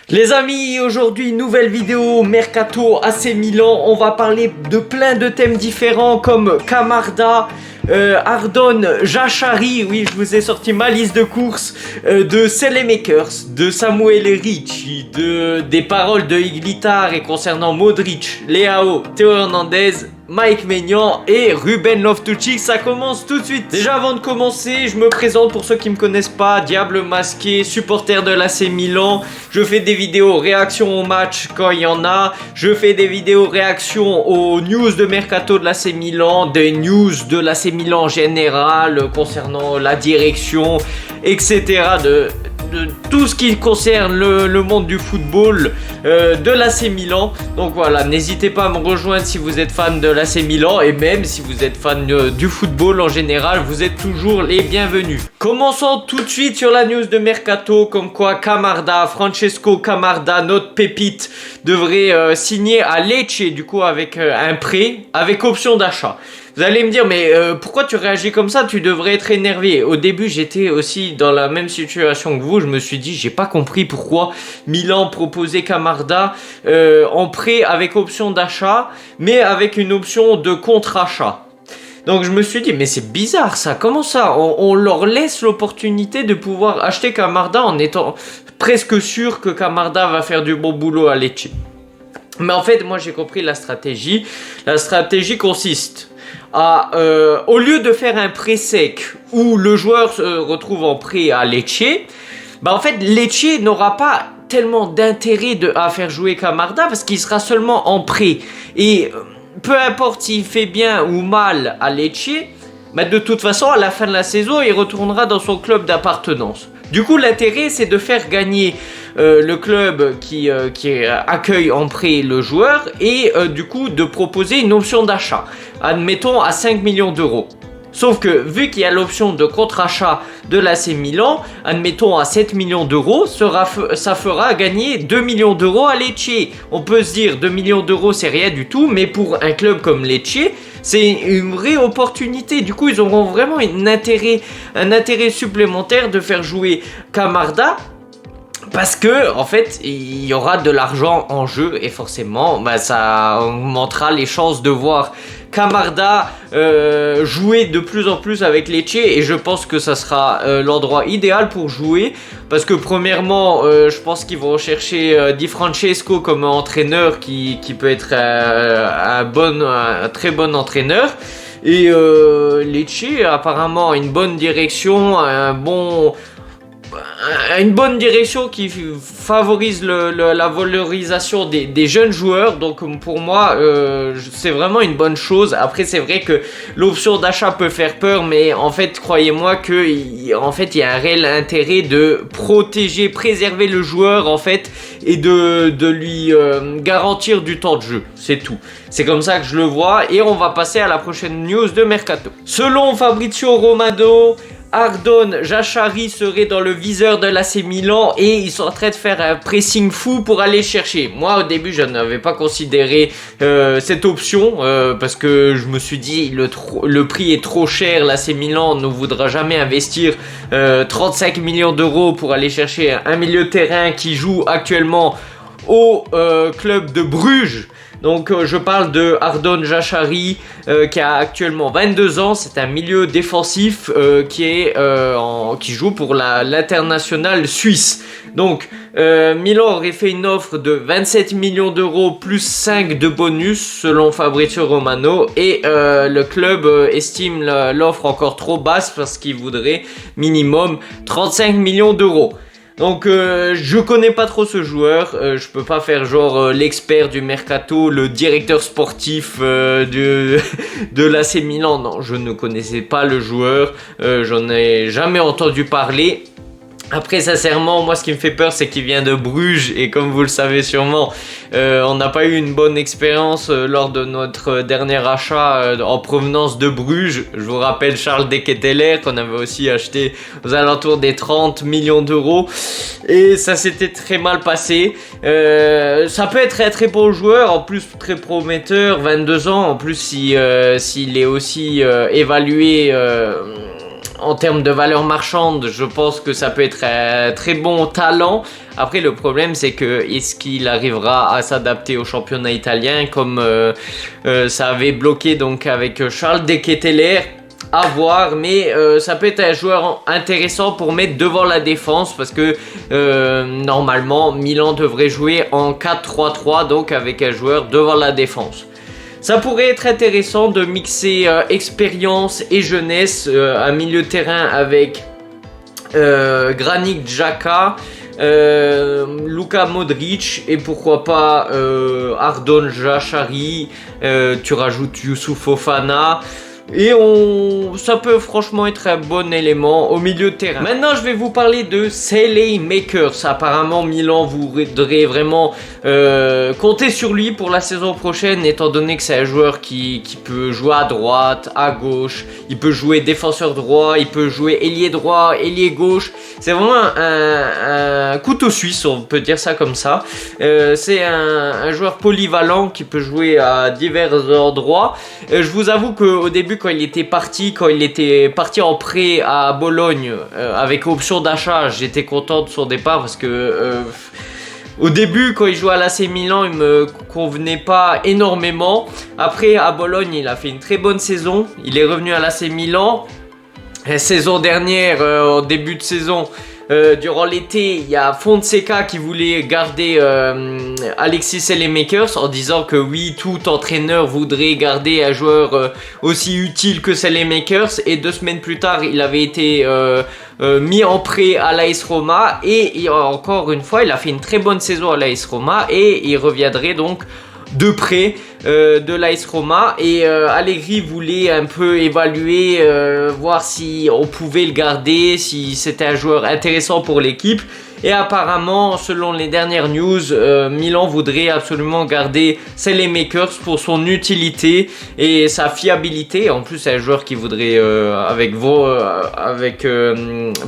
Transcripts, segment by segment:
Les amis, aujourd'hui nouvelle vidéo Mercato AC Milan. On va parler de plein de thèmes différents comme Camarda, Ardon, Jachari, oui je vous ai sorti ma liste de courses, de Selemakers, de Samuel Ricci, des paroles de Iglitar et concernant Modric, Leao, Théo Hernandez, Mike Maignan et Ruben Loftus-Cheek. Ça commence tout de suite. Déjà avant de commencer, je me présente pour ceux qui me connaissent pas. Diable masqué, supporter de l'AC Milan. Je fais des vidéos réaction au match quand il y en a. Je fais des vidéos réaction aux news de Mercato de l'AC Milan, des news de l'AC Milan en général concernant la direction, etc. de tout ce qui concerne le monde du football de l'AC Milan. Donc voilà, n'hésitez pas à me rejoindre si vous êtes fan de l'AC Milan et même si vous êtes fan du football en général, vous êtes toujours les bienvenus. Commençons tout de suite sur la news de Mercato, comme quoi Camarda, Francesco Camarda, notre pépite, devrait signer à Lecce du coup avec un prêt avec option d'achat. Vous allez me dire, mais pourquoi tu réagis comme ça? Tu devrais être énervé. Au début, j'étais aussi dans la même situation que vous. Je me suis dit, j'ai pas compris pourquoi Milan proposait Camarda en prêt avec option d'achat, mais avec une option de contre-achat. Donc je me suis dit, mais c'est bizarre ça. Comment ça on leur laisse l'opportunité de pouvoir acheter Camarda en étant presque sûr que Camarda va faire du bon boulot à Lecce. Mais en fait, moi j'ai compris la stratégie. La stratégie consiste au lieu de faire un prêt sec où le joueur se retrouve en prêt à Lecce, bah en fait Lecce n'aura pas tellement d'intérêt à faire jouer Camarda parce qu'il sera seulement en prêt et peu importe s'il fait bien ou mal à Lecce, bah de toute façon à la fin de la saison il retournera dans son club d'appartenance. Du coup l'intérêt c'est de faire gagner le club qui accueille en prêt le joueur et du coup de proposer une option d'achat, admettons à 5 millions d'euros. Sauf que vu qu'il y a l'option de contre-achat de l'AC Milan, admettons à 7 millions d'euros, ça fera gagner 2 millions d'euros à Lecce. On peut se dire 2 millions d'euros c'est rien du tout, mais pour un club comme Lecce, c'est une vraie opportunité. Du coup, ils auront vraiment un intérêt supplémentaire de faire jouer Camarda. Parce que en fait il y aura de l'argent en jeu et forcément bah, ça augmentera les chances de voir Camarda jouer de plus en plus avec Lecce et je pense que ça sera l'endroit idéal pour jouer parce que premièrement je pense qu'ils vont chercher Di Francesco comme entraîneur qui peut être un très bon entraîneur. Et Lecce apparemment a une bonne direction, une bonne direction qui favorise la valorisation des jeunes joueurs. Donc pour moi c'est vraiment une bonne chose. Après c'est vrai que l'option d'achat peut faire peur, mais en fait croyez-moi que il y a un réel intérêt de préserver le joueur en fait et de lui garantir du temps de jeu, c'est tout. C'est comme ça que je le vois et on va passer à la prochaine news de Mercato. Selon Fabrizio Romano, Ardon, Jachari serait dans le viseur de l'AC Milan et ils sont en train de faire un pressing fou pour aller chercher. Moi au début je n'avais pas considéré cette option parce que je me suis dit le prix est trop cher, l'AC Milan ne voudra jamais investir 35 millions d'euros pour aller chercher un milieu de terrain qui joue actuellement au club de Bruges. Donc je parle de Ardon Jachari qui a actuellement 22 ans, c'est un milieu défensif qui joue pour l'international suisse. Donc Milan aurait fait une offre de 27 millions d'euros plus 5 de bonus selon Fabrizio Romano et le club estime l'offre encore trop basse parce qu'il voudrait minimum 35 millions d'euros. Donc je connais pas trop ce joueur, je peux pas faire genre l'expert du Mercato, le directeur sportif de l'AC Milan. Non, je ne connaissais pas le joueur, j'en ai jamais entendu parler. Après sincèrement moi ce qui me fait peur c'est qu'il vient de Bruges et comme vous le savez sûrement on n'a pas eu une bonne expérience lors de notre dernier achat en provenance de Bruges. Je vous rappelle Charles De Ketelaere qu'on avait aussi acheté aux alentours des 30 millions d'euros et ça s'était très mal passé. Ça peut être un très bon joueur, en plus très prometteur, 22 ans, en plus s'il est aussi évalué en termes de valeur marchande, je pense que ça peut être un très bon talent. Après, le problème, c'est que est-ce qu'il arrivera à s'adapter au championnat italien comme ça avait bloqué donc avec Charles De Ketelaere, à voir, mais ça peut être un joueur intéressant pour mettre devant la défense parce que normalement Milan devrait jouer en 4-3-3, donc avec un joueur devant la défense. Ça pourrait être intéressant de mixer expérience et jeunesse, un milieu de terrain avec Granit Xhaka, Luka Modric et pourquoi pas Ardon Jashari, tu rajoutes Youssouf Fofana. Et ça peut franchement être un bon élément au milieu de terrain. Maintenant, je vais vous parler de Saelemaekers. Apparemment, Milan voudrait vraiment compter sur lui pour la saison prochaine, étant donné que c'est un joueur qui peut jouer à droite, à gauche. Il peut jouer défenseur droit, il peut jouer ailier droit, ailier gauche. C'est vraiment un couteau suisse, on peut dire ça comme ça. C'est un joueur polyvalent qui peut jouer à divers endroits. Je vous avoue qu'au début, quand il était parti en prêt à Bologne avec option d'achat, j'étais content de son départ parce que au début, quand il jouait à l'AC Milan, il me convenait pas énormément. Après, à Bologne, il a fait une très bonne saison. Il est revenu à l'AC Milan. La saison dernière, en début de saison, durant l'été, il y a Fonseca qui voulait garder Alexis Saelemaekers en disant que oui, tout entraîneur voudrait garder un joueur aussi utile que Saelemaekers. Et 2 semaines plus tard, il avait été mis en prêt à l'AS Roma. Et encore une fois, il a fait une très bonne saison à l'AS Roma et il reviendrait donc de près de l'AS Roma. Et Allegri voulait un peu évaluer, voir si on pouvait le garder, si c'était un joueur intéressant pour l'équipe. Et apparemment, selon les dernières news, Milan voudrait absolument garder Saelemaekers pour son utilité et sa fiabilité. En plus, c'est un joueur qui voudrait, avec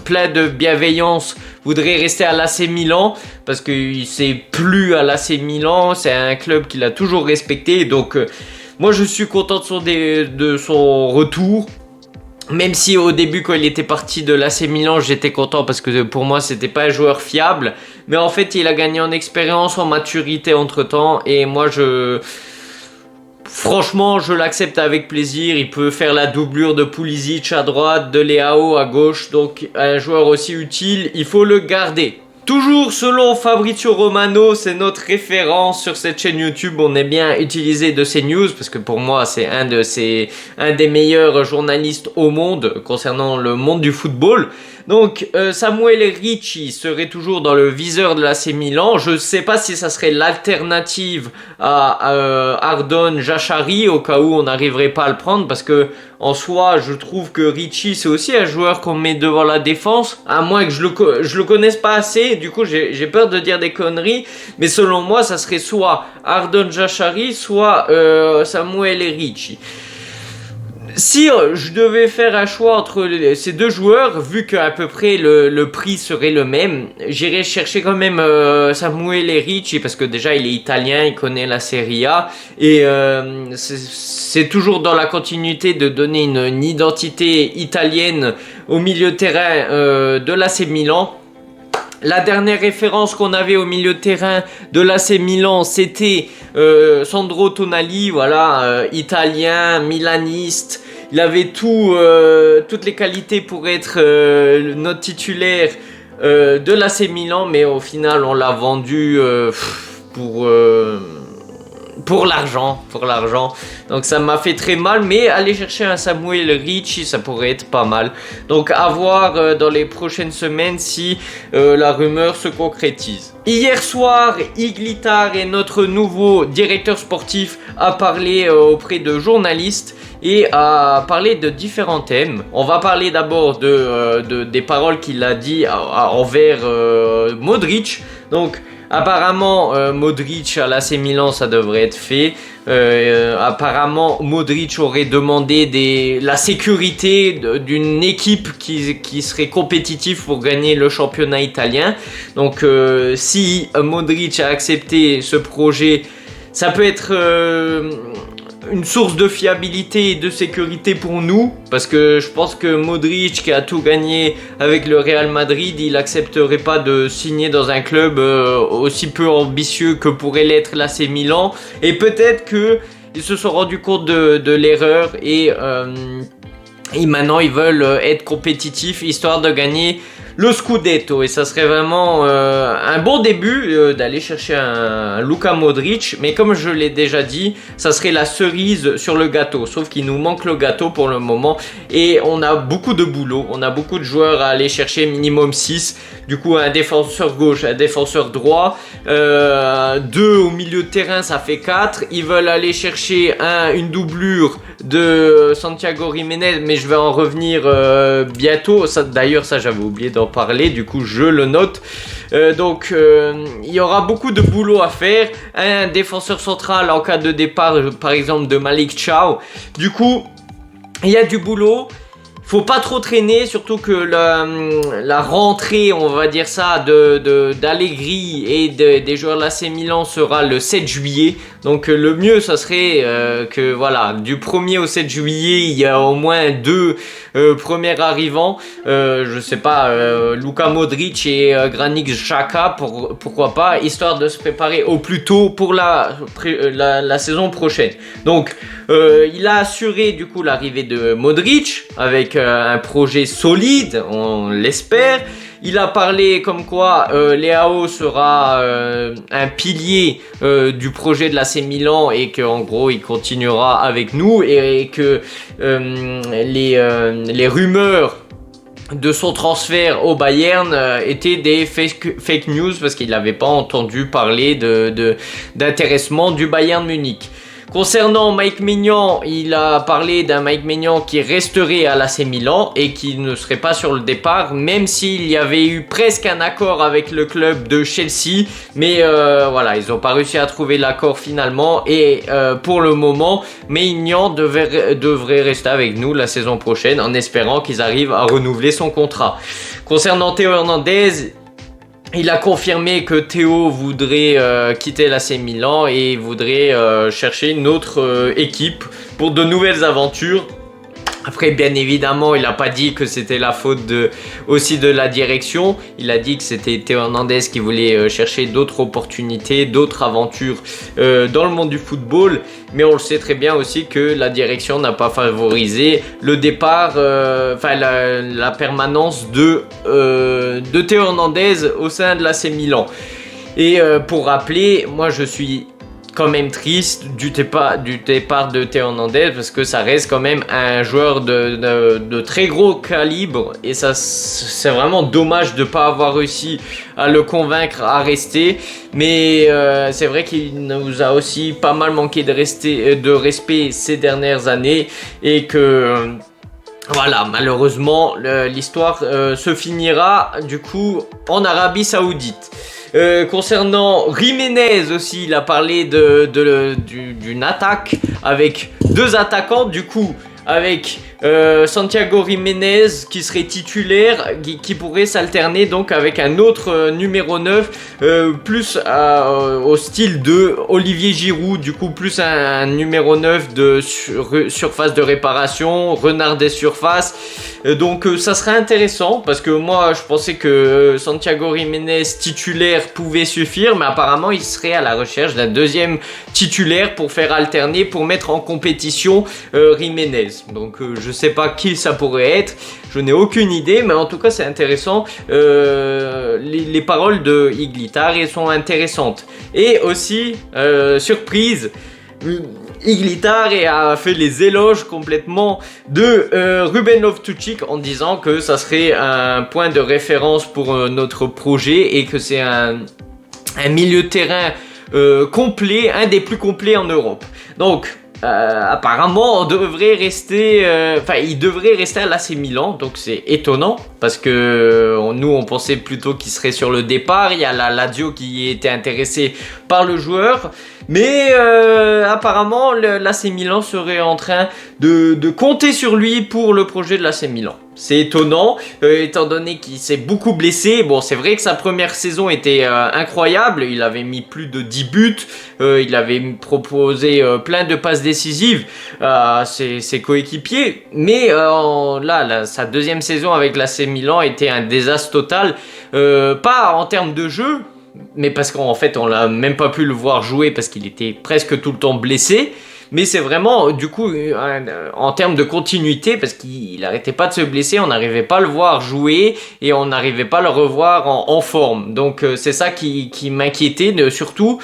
plein de bienveillance, voudrait rester à l'AC Milan parce qu'il s'est plu à l'AC Milan. C'est un club qu'il a toujours respecté. Donc, moi, je suis content de son retour. Même si au début quand il était parti de l'AC Milan j'étais content parce que pour moi c'était pas un joueur fiable, mais en fait il a gagné en expérience, en maturité entre temps et moi franchement je l'accepte avec plaisir. Il peut faire la doublure de Pulisic à droite, de Leao à gauche, donc un joueur aussi utile, il faut le garder. Toujours selon Fabrizio Romano, c'est notre référence sur cette chaîne YouTube. On est bien utilisé de ces news parce que pour moi c'est un des meilleurs journalistes au monde concernant le monde du football. Donc Samuel Ricci serait toujours dans le viseur de l'AC Milan. Je ne sais pas si ça serait l'alternative à Ardon Jashari au cas où on n'arriverait pas à le prendre parce que en soi je trouve que Ricci c'est aussi un joueur qu'on met devant la défense, à moins que je le connaisse pas assez. Du coup j'ai peur de dire des conneries, mais selon moi ça serait soit Ardon Jashari soit Samuel Ricci. Si je devais faire un choix entre ces deux joueurs, vu qu'à peu près le prix serait le même, j'irais chercher quand même Samuel Ricci parce que déjà il est italien, il connaît la Serie A et c'est toujours dans la continuité de donner une identité italienne au milieu de terrain de l'AC Milan. La dernière référence qu'on avait au milieu de terrain de l'AC Milan, c'était Sandro Tonali, voilà, italien, milaniste. Il avait toutes les qualités pour être notre titulaire de l'AC Milan, mais au final, on l'a vendu pour l'argent. Donc ça m'a fait très mal, mais aller chercher un Samuel Ricci, ça pourrait être pas mal. Donc à voir dans les prochaines semaines si la rumeur se concrétise. Hier soir, Iglitar et notre nouveau directeur sportif a parlé auprès de journalistes et a parlé de différents thèmes. On va parler d'abord des paroles qu'il a dit envers Modric. Donc apparemment, Modric à l'AC Milan, ça devrait être fait. Apparemment, Modric aurait demandé la sécurité d'une équipe qui serait compétitive pour gagner le championnat italien. Donc, si Modric a accepté ce projet, ça peut être une source de fiabilité et de sécurité pour nous, parce que je pense que Modric, qui a tout gagné avec le Real Madrid, il accepterait pas de signer dans un club aussi peu ambitieux que pourrait l'être l'AC Milan, et peut-être que ils se sont rendus compte de l'erreur et maintenant ils veulent être compétitifs histoire de gagner le Scudetto, et ça serait vraiment un bon début d'aller chercher un Luka Modric, mais comme je l'ai déjà dit, ça serait la cerise sur le gâteau, sauf qu'il nous manque le gâteau pour le moment et on a beaucoup de boulot, on a beaucoup de joueurs à aller chercher, minimum 6, du coup un défenseur gauche, un défenseur droit, 2 au milieu de terrain, ça fait 4, ils veulent aller chercher une doublure de Santiago Jiménez, mais je vais en revenir bientôt, d'ailleurs ça j'avais oublié d'en parler, du coup je le note. Donc il y aura beaucoup de boulot à faire, un défenseur central en cas de départ par exemple de Malick Thiaw, du coup il y a du boulot. Faut pas trop traîner, surtout que la rentrée, on va dire ça, d'Allegri et des joueurs de l'AC Milan sera le 7 juillet. Donc le mieux, ça serait que voilà, du 1er au 7 juillet, il y a au moins 2 premiers arrivants. Je sais pas, Luka Modric et Granit Xhaka, pourquoi pas, histoire de se préparer au plus tôt pour la saison prochaine. Donc il a assuré du coup l'arrivée de Modric avec un projet solide, on l'espère. Il a parlé comme quoi Leao sera un pilier du projet de l'AC Milan et qu'en gros il continuera avec nous, et que les rumeurs de son transfert au Bayern étaient des fake news, parce qu'il n'avait pas entendu parler d'intéressement du Bayern Munich. Concernant Mike Maignan, il a parlé d'un Mike Maignan qui resterait à l'AC Milan et qui ne serait pas sur le départ, même s'il y avait eu presque un accord avec le club de Chelsea. Mais voilà, ils n'ont pas réussi à trouver l'accord finalement, et pour le moment, Maignan devrait rester avec nous la saison prochaine en espérant qu'ils arrivent à renouveler son contrat. Concernant Théo Hernandez, il a confirmé que Théo voudrait quitter l'AC Milan et voudrait chercher une autre équipe pour de nouvelles aventures. Après, bien évidemment, il n'a pas dit que c'était la faute aussi de la direction. Il a dit que c'était Théo Hernandez qui voulait chercher d'autres opportunités, d'autres aventures dans le monde du football. Mais on le sait très bien aussi que la direction n'a pas favorisé le départ, la permanence de Théo Hernandez au sein de l'AC Milan. Et pour rappeler, moi je suis quand même triste du départ de Théo Hernandez, parce que ça reste quand même un joueur de très gros calibre, et ça c'est vraiment dommage de ne pas avoir réussi à le convaincre à rester. Mais c'est vrai qu'il nous a aussi pas mal manqué de respect ces dernières années, et que voilà, malheureusement l'histoire se finira du coup en Arabie Saoudite. Concernant Jiménez aussi, il a parlé d'une attaque avec 2 attaquants, du coup avec Santiago Jiménez qui serait titulaire, qui pourrait s'alterner donc avec un autre numéro 9 plus au style de Olivier Giroud, du coup plus un numéro 9 de surface de réparation, renard des surfaces. Donc ça serait intéressant, parce que moi je pensais que Santiago Jiménez titulaire pouvait suffire, mais apparemment il serait à la recherche d'un deuxième titulaire pour faire alterner, pour mettre en compétition Jiménez. Donc je sais pas qui ça pourrait être, je n'ai aucune idée, mais en tout cas c'est intéressant. Les paroles de Iglitare sont intéressantes. Et aussi, surprise, Iglitare a fait les éloges complètement de Ruben Loftus-Cheek, en disant que ça serait un point de référence pour notre projet, et que c'est un milieu de terrain complet, un des plus complets en Europe. Donc apparemment on devrait rester, il devrait rester à l'AC Milan, donc c'est étonnant. parce que nous on pensait plutôt qu'il serait sur le départ. Il y a la Lazio qui était intéressée par le joueur, mais apparemment l'AC Milan serait en train de compter sur lui pour le projet de l'AC Milan. C'est étonnant, étant donné qu'il s'est beaucoup blessé. Bon, c'est vrai que sa première saison était incroyable. Il avait mis plus de 10 buts. Il avait proposé plein de passes décisives à ses coéquipiers. Mais sa deuxième saison avec l'AC Milan était un désastre total. Pas en termes de jeu, mais parce qu'en fait, on l'a même pas pu le voir jouer parce qu'il était presque tout le temps blessé. Mais c'est vraiment, du coup, en termes de continuité, parce qu'il n'arrêtait pas de se blesser, on n'arrivait pas à le voir jouer et on n'arrivait pas à le revoir en forme. Donc c'est ça qui m'inquiétait surtout.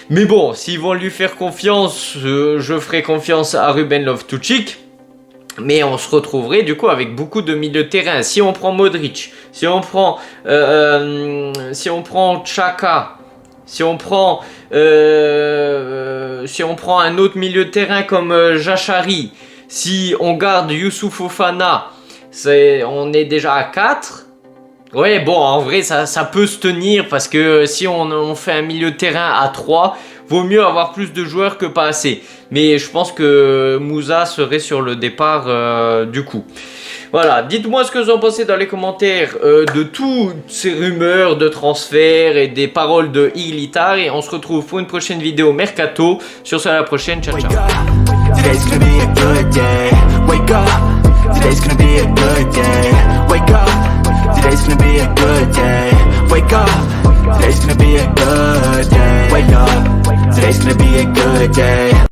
Mais bon, s'ils vont lui faire confiance, je ferai confiance à Ruben Loftus-Cheek. Mais on se retrouverait du coup avec beaucoup de milieux de terrain. Si on prend Modric, si on prend Xhaka, si on prend un autre milieu de terrain comme Jachari, si on garde Youssouf Fofana, on est déjà à 4. Ouais, bon, en vrai, ça peut se tenir parce que si on fait un milieu de terrain à 3, vaut mieux avoir plus de joueurs que pas assez. Mais je pense que Moussa serait sur le départ du coup. Voilà, dites-moi ce que vous en pensez dans les commentaires de toutes ces rumeurs de transfert et des paroles de Ilitar. Et on se retrouve pour une prochaine vidéo Mercato. Sur ce, à la prochaine, ciao ciao. Today's gonna be a good day. Wake up. Today's gonna be a good day. Wake up. Today's gonna be a good day. Wake up. Today's gonna be a good day. Wake up. Today's gonna be a good day.